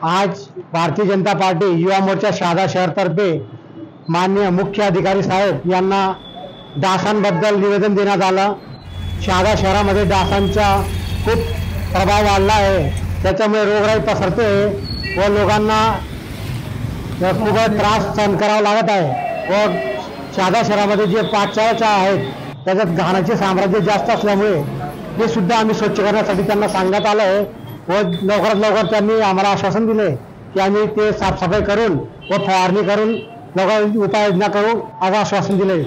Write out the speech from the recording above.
आज भारतीय जनता पार्टी युवा मोर्चा शहादा शहरतर्फे माननीय मुख्य अधिकारी साहेब यांना डासांबद्दल निवेदन देण्यात आलं। शहादा शहरामध्ये डासांचा खूप प्रभाव वाढला आहे, त्याच्यामुळे रोगराई पसरते व लोकांना खूप त्रास सहन करावा लागत आहे व शहादा शहरामध्ये जे पाचशाळा आहेत त्याच्यात घाणाचे साम्राज्य जास्त असल्यामुळे ते सुद्धा आम्ही स्वच्छ करण्यासाठी त्यांना सांगण्यात आलं आहे व लवकरात लवकर त्यांनी आम्हाला आश्वासन दिले की आम्ही ते साफसफाई करून व फवारणी करून लवकर उपाययोजना करू असं आश्वासन दिले।